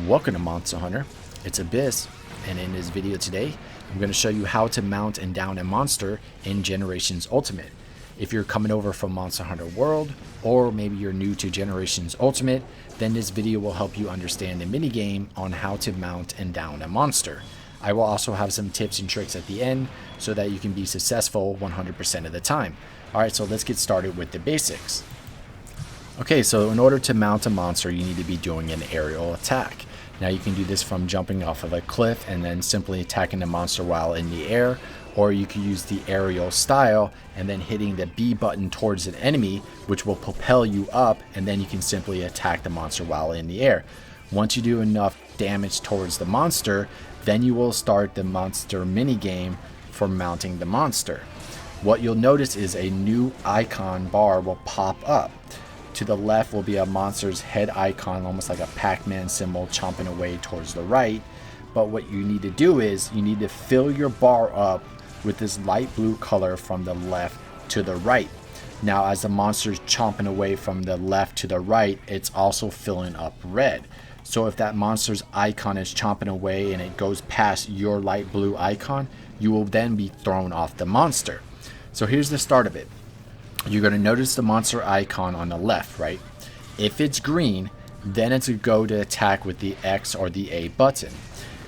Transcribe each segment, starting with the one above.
Welcome to Monster Hunter, it's Abyss, and in this video today, I'm going to show you how to mount and down a monster in Generations Ultimate. If you're coming over from Monster Hunter World, or maybe you're new to Generations Ultimate, then this video will help you understand the minigame on how to mount and down a monster. I will also have some tips and tricks at the end so that you can be successful 100% of the time. Alright, so let's get started with the basics. Okay, so in order to mount a monster, you need to be doing an aerial attack. Now you can do this from jumping off of a cliff and then simply attacking the monster while in the air, or you can use the aerial style and then hitting the B button towards an enemy, which will propel you up, and then you can simply attack the monster while in the air. Once you do enough damage towards the monster, then you will start the monster minigame for mounting the monster. What you'll notice is a new icon bar will pop up. To the left will be a monster's head icon, almost like a Pac-Man symbol chomping away towards the right. But what you need to do is you need to fill your bar up with this light blue color from the left to the right. Now as the monster's chomping away from the left to the right, it's also filling up red. So if that monster's icon is chomping away and it goes past your light blue icon, you will then be thrown off the monster. So here's the start of it. You're going to notice the monster icon on the left, right? If it's green, then it's a go to attack with the X or the A button.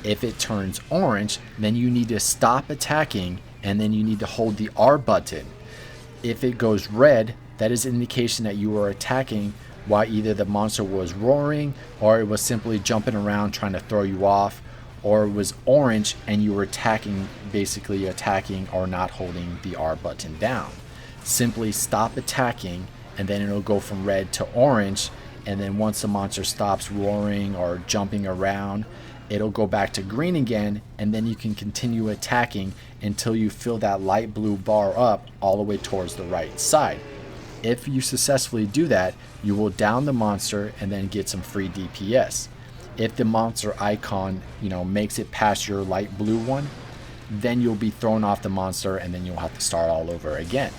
If it turns orange, then you need to stop attacking and then you need to hold the R button. If it goes red, that is an indication that you are attacking while either the monster was roaring or it was simply jumping around trying to throw you off, or it was orange and you were attacking, basically attacking or not holding the R button down. Simply stop attacking and then it'll go from red to orange, and then once the monster stops roaring or jumping around, it'll go back to green again, and then you can continue attacking until you fill that light blue bar up all the way towards the right side. If you successfully do that, you will down the monster and then get some free DPS. If the monster icon, makes it past your light blue one, then you'll be thrown off the monster and then you'll have to start all over again.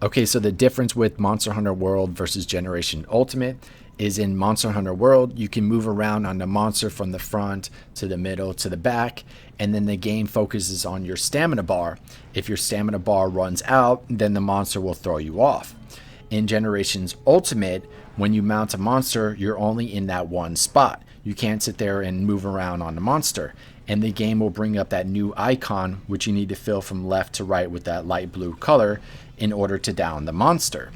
Okay, so the difference with Monster Hunter World versus Generation Ultimate is in Monster Hunter World, you can move around on the monster from the front to the middle to the back, and then the game focuses on your stamina bar. If your stamina bar runs out, then the monster will throw you off. In Generations Ultimate, when you mount a monster, you're only in that one spot. You can't sit there and move around on the monster. And the game will bring up that new icon, which you need to fill from left to right with that light blue color in order to down the monster.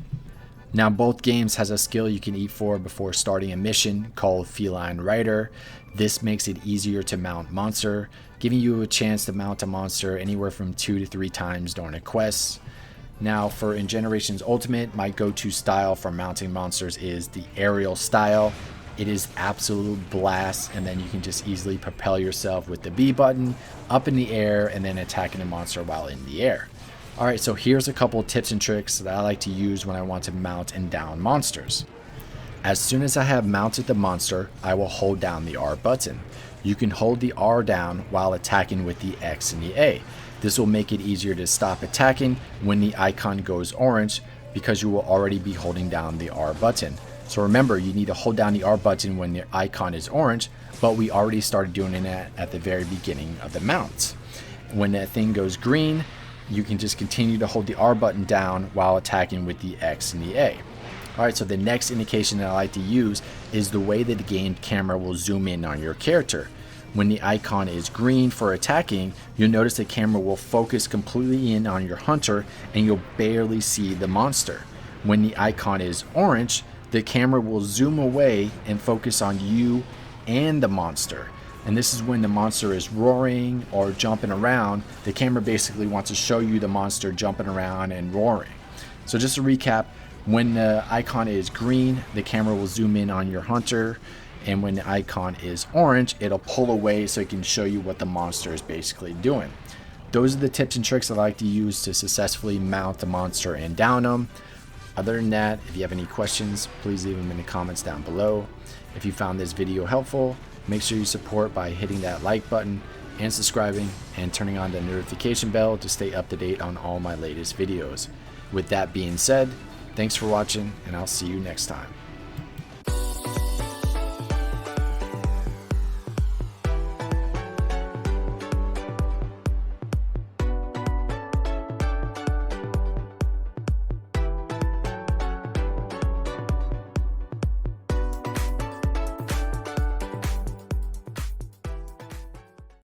Now both games has a skill you can eat for before starting a mission called Feline Rider. This makes it easier to mount monster, giving you a chance to mount a monster anywhere from 2 to 3 times during a quest. Now in Generations Ultimate, my go-to style for mounting monsters is the aerial style. It is absolute blast, and then you can just easily propel yourself with the B button up in the air and then attacking the monster while in the air. Alright, so here's a couple tips and tricks that I like to use when I want to mount and down monsters. As soon as I have mounted the monster, I will hold down the R button. You can hold the R down while attacking with the X and the A. This will make it easier to stop attacking when the icon goes orange because you will already be holding down the R button. So remember, you need to hold down the R button when the icon is orange, but we already started doing that at the very beginning of the mount. When that thing goes green, you can just continue to hold the R button down while attacking with the X and the A. Alright, so the next indication that I like to use is the way that the game camera will zoom in on your character. When the icon is green for attacking, you'll notice the camera will focus completely in on your hunter and you'll barely see the monster. When the icon is orange, the camera will zoom away and focus on you and the monster. And this is when the monster is roaring or jumping around. The camera basically wants to show you the monster jumping around and roaring. So just to recap, when the icon is green, the camera will zoom in on your hunter. And when the icon is orange, it'll pull away so it can show you what the monster is basically doing. Those are the tips and tricks I like to use to successfully mount the monster and down them. Other than that, if you have any questions, please leave them in the comments down below. If you found this video helpful, make sure you support by hitting that like button and subscribing and turning on the notification bell to stay up to date on all my latest videos. With that being said, thanks for watching, and I'll see you next time.